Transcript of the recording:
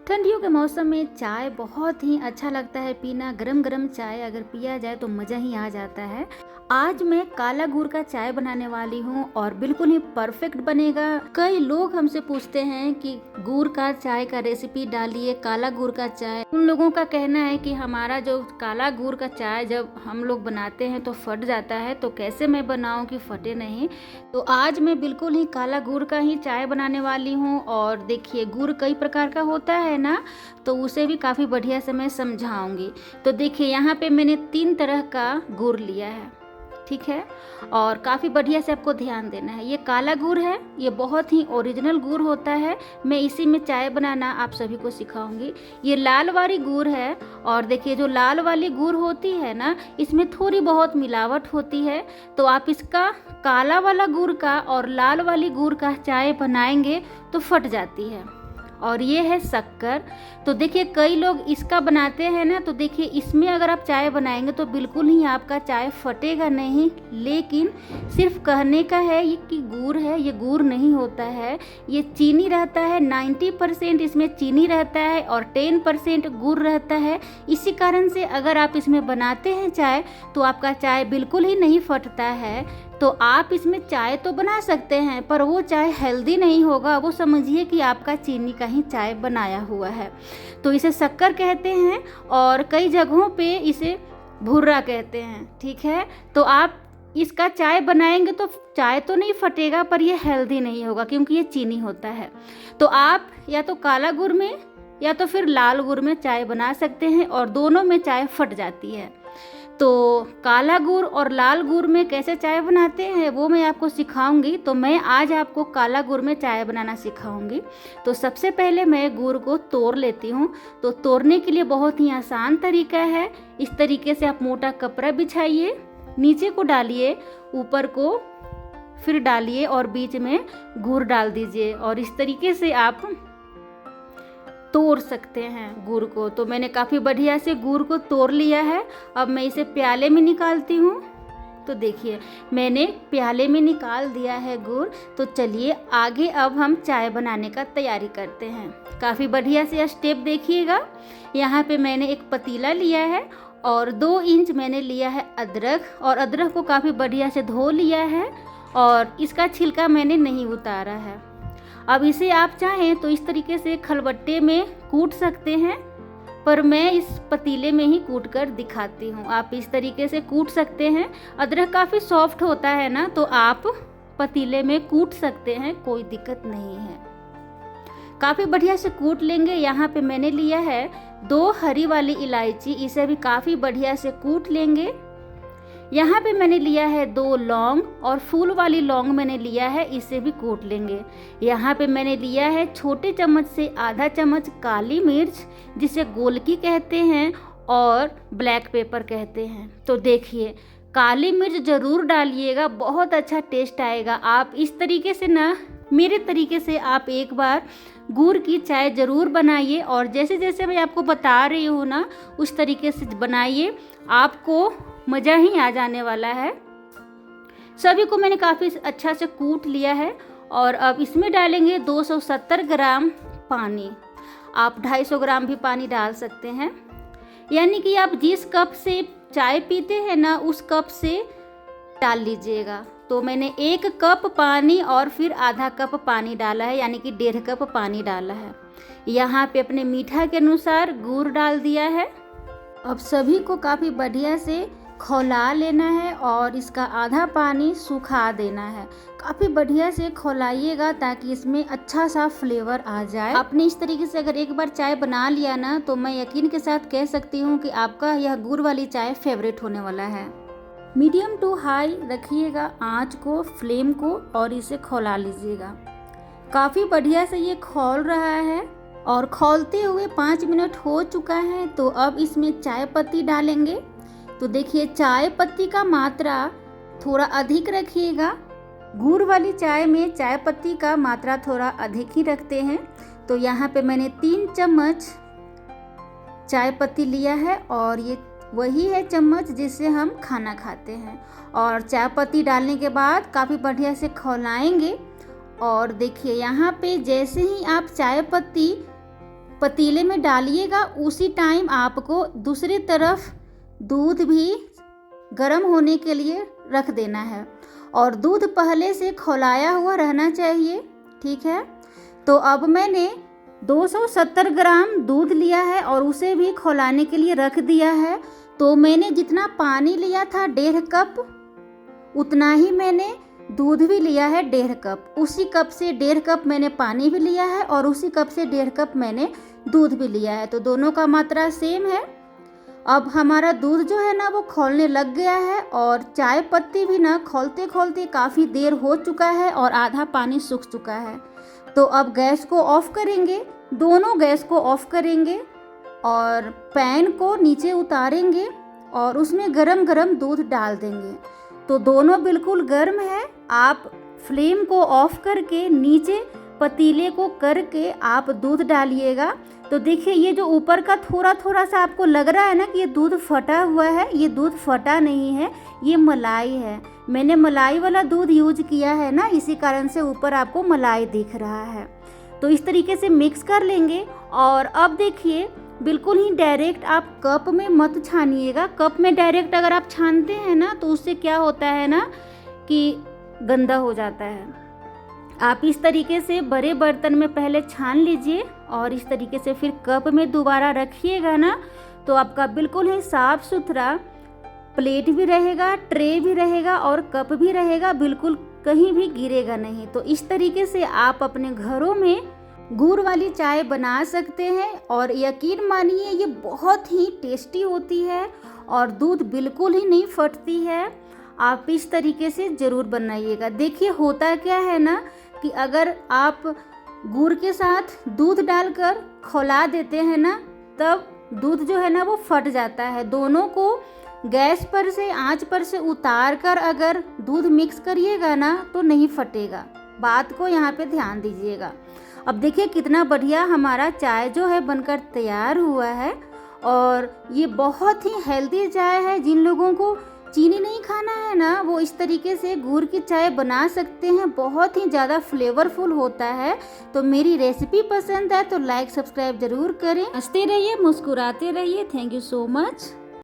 ठंडियों के मौसम में चाय बहुत ही अच्छा लगता है पीना। गरम गरम चाय अगर पिया जाए तो मज़ा ही आ जाता है। आज मैं काला गुड़ का चाय बनाने वाली हूँ और बिल्कुल ही परफेक्ट बनेगा। कई लोग हमसे पूछते हैं कि गुड़ का चाय का रेसिपी डालिए, काला गुड़ का चाय। उन लोगों का कहना है कि हमारा जो काला गुड़ का चाय जब हम लोग बनाते हैं तो फट जाता है, तो कैसे मैं बनाऊँ कि फटे नहीं। तो आज मैं बिल्कुल ही काला गुड़ का ही चाय बनाने वाली हूँ। और देखिए, गुड़ कई प्रकार का होता है ना, तो उसे भी काफ़ी बढ़िया से मैं समझाऊंगी। तो देखिए, यहाँ पे मैंने 3 तरह का गुड़ लिया है, ठीक है। और काफ़ी बढ़िया से आपको ध्यान देना है। ये काला गुड़ है, ये बहुत ही ओरिजिनल गुड़ होता है। मैं इसी में चाय बनाना आप सभी को सिखाऊंगी। ये लाल वाली गुड़ है, और देखिए जो लाल वाली गुड़ होती है ना, इसमें थोड़ी बहुत मिलावट होती है। तो आप इसका काला वाला गुड़ का और लाल वाली गुड़ का चाय बनाएंगे तो फट जाती है। और ये है शक्कर। तो देखिए, कई लोग इसका बनाते हैं ना, तो देखिए इसमें अगर आप चाय बनाएंगे तो बिल्कुल ही आपका चाय फटेगा नहीं। लेकिन सिर्फ कहने का है ये कि गुड़ है, ये गुड़ नहीं होता है। ये चीनी रहता है, 90% इसमें चीनी रहता है और 10% गुड़ रहता है। इसी कारण से अगर आप इसमें बनाते हैं चाय तो आपका चाय बिल्कुल ही नहीं फटता है। तो आप इसमें चाय तो बना सकते हैं, पर वो चाय हेल्दी नहीं होगा। वो समझिए कि आपका चीनी का ही चाय बनाया हुआ है। तो इसे शक्कर कहते हैं और कई जगहों पे इसे भुर्रा कहते हैं, ठीक है। तो आप इसका चाय बनाएंगे तो चाय तो नहीं फटेगा, पर ये हेल्दी नहीं होगा क्योंकि ये चीनी होता है। तो आप या तो काला गुड़ में या तो फिर लाल गुड़ में चाय बना सकते हैं, और दोनों में चाय फट जाती है। तो काला गुड़ और लाल गुड़ में कैसे चाय बनाते हैं वो मैं आपको सिखाऊंगी। तो मैं आज आपको काला गुड़ में चाय बनाना सिखाऊंगी। तो सबसे पहले मैं गुड़ को तोड़ लेती हूँ। तो तोड़ने के लिए बहुत ही आसान तरीका है। इस तरीके से आप मोटा कपड़ा बिछाइए, नीचे को डालिए, ऊपर को फिर डालिए और बीच में गुड़ डाल दीजिए, और इस तरीके से आप तोड़ सकते हैं गुड़ को। तो मैंने काफ़ी बढ़िया से गुड़ को तोड़ लिया है। अब मैं इसे प्याले में निकालती हूँ। तो देखिए, मैंने प्याले में निकाल दिया है गुड़। तो चलिए आगे अब हम चाय बनाने का तैयारी करते हैं। काफ़ी बढ़िया से स्टेप देखिएगा। यहाँ पे मैंने एक पतीला लिया है और 2 इंच मैंने लिया है अदरक, और अदरक को काफ़ी बढ़िया से धो लिया है और इसका छिलका मैंने नहीं उतारा है। अब इसे आप चाहें तो इस तरीके से खलबट्टे में कूट सकते हैं, पर मैं इस पतीले में ही कूट कर दिखाती हूँ। आप इस तरीके से कूट सकते हैं। अदरक काफ़ी सॉफ्ट होता है ना, तो आप पतीले में कूट सकते हैं, कोई दिक्कत नहीं है। काफ़ी बढ़िया से कूट लेंगे। यहाँ पे मैंने लिया है 2 हरी वाली इलायची, इसे भी काफ़ी बढ़िया से कूट लेंगे। यहाँ पे मैंने लिया है 2 लौंग, और फूल वाली लौंग मैंने लिया है, इसे भी कूट लेंगे। यहाँ पे मैंने लिया है छोटे चम्मच से आधा चम्मच काली मिर्च, जिसे गोलकी कहते हैं और ब्लैक पेपर कहते हैं। तो देखिए, काली मिर्च ज़रूर डालिएगा, बहुत अच्छा टेस्ट आएगा। आप इस तरीके से ना, मेरे तरीके से आप एक बार गुड़ की चाय ज़रूर बनाइए, और जैसे जैसे मैं आपको बता रही हूँ ना, उस तरीके से बनाइए, आपको मज़ा ही आ जाने वाला है। सभी को मैंने काफ़ी अच्छा से कूट लिया है, और अब इसमें डालेंगे 270 ग्राम पानी। आप 250 ग्राम भी पानी डाल सकते हैं, यानी कि आप जिस कप से चाय पीते हैं ना, उस कप से डाल लीजिएगा। तो मैंने 1 कप पानी और फिर आधा कप पानी डाला है, यानी कि 1.5 कप पानी डाला है। यहाँ पे अपने मीठा के अनुसार गुड़ डाल दिया है। अब सभी को काफ़ी बढ़िया से खौला लेना है और इसका आधा पानी सुखा देना है। काफ़ी बढ़िया से खौलाइएगा ताकि इसमें अच्छा सा फ्लेवर आ जाए। आपने इस तरीके से अगर एक बार चाय बना लिया ना, तो मैं यकीन के साथ कह सकती हूँ कि आपका यह गुड़ वाली चाय फेवरेट होने वाला है। मीडियम टू हाई रखिएगा आँच को, फ्लेम को, और इसे खौला लीजिएगा। काफ़ी बढ़िया से ये खौल रहा है, और खौलते हुए 5 मिनट हो चुका है। तो अब इसमें चाय पत्ती डालेंगे। तो देखिए, चाय पत्ती का मात्रा थोड़ा अधिक रखिएगा। गुड़ वाली चाय में चाय पत्ती का मात्रा थोड़ा अधिक ही रखते हैं। तो यहाँ पे मैंने 3 चम्मच चाय पत्ती लिया है, और ये वही है चम्मच जिससे हम खाना खाते हैं। और चाय पत्ती डालने के बाद काफ़ी बढ़िया से खौलाएंगे। और देखिए, यहाँ पे जैसे ही आप चाय पत्ती पतीले में डालिएगा, उसी टाइम आपको दूसरी तरफ दूध भी गर्म होने के लिए रख देना है और दूध पहले से खौलाया हुआ रहना चाहिए, ठीक है। तो अब मैंने 270 ग्राम दूध लिया है और उसे भी खौलाने के लिए रख दिया है। तो मैंने जितना पानी लिया था 1.5 कप, उतना ही मैंने दूध भी लिया है 1.5 कप। उसी कप से 1.5 कप मैंने पानी भी लिया है और उसी कप से 1.5 कप मैंने दूध भी लिया है, तो दोनों का मात्रा सेम है। अब हमारा दूध जो है ना वो खौलने लग गया है और चाय पत्ती भी ना खौलते खौलते काफ़ी देर हो चुका है और आधा पानी सूख चुका है। तो अब गैस को ऑफ करेंगे, दोनों गैस को ऑफ करेंगे और पैन को नीचे उतारेंगे और उसमें गरम गरम दूध डाल देंगे। तो दोनों बिल्कुल गर्म है। आप फ्लेम को ऑफ करके नीचे पतीले को करके आप दूध डालिएगा। तो देखिए ये जो ऊपर का थोड़ा थोड़ा सा आपको लग रहा है ना कि ये दूध फटा हुआ है, ये दूध फटा नहीं है, ये मलाई है। मैंने मलाई वाला दूध यूज किया है ना, इसी कारण से ऊपर आपको मलाई दिख रहा है। तो इस तरीके से मिक्स कर लेंगे और अब देखिए बिल्कुल ही डायरेक्ट आप कप में मत छानिएगा। कप में डायरेक्ट अगर आप छानते हैं ना तो उससे क्या होता है ना कि गंदा हो जाता है। आप इस तरीके से बड़े बर्तन में पहले छान लीजिए और इस तरीके से फिर कप में दोबारा रखिएगा ना, तो आपका बिल्कुल ही साफ़ सुथरा प्लेट भी रहेगा, ट्रे भी रहेगा और कप भी रहेगा, बिल्कुल कहीं भी गिरेगा नहीं। तो इस तरीके से आप अपने घरों में गुड़ वाली चाय बना सकते हैं और यकीन मानिए ये बहुत ही टेस्टी होती है और दूध बिल्कुल ही नहीं फटती है। आप इस तरीके से ज़रूर बनाइएगा। देखिए होता क्या है ना कि अगर आप गुड़ के साथ दूध डालकर खौला देते हैं ना, तब दूध जो है ना वो फट जाता है। दोनों को गैस पर से आंच पर से उतार कर अगर दूध मिक्स करिएगा ना तो नहीं फटेगा। बात को यहाँ पे ध्यान दीजिएगा। अब देखिए कितना बढ़िया हमारा चाय जो है बनकर तैयार हुआ है और ये बहुत ही हेल्दी चाय है। जिन लोगों को चीनी नहीं खाना है ना वो इस तरीके से गुड़ की चाय बना सकते हैं, बहुत ही ज़्यादा फ्लेवरफुल होता है। तो मेरी रेसिपी पसंद है तो लाइक सब्सक्राइब ज़रूर करें। हंसते रहिए, मुस्कुराते रहिए। Thank you so much.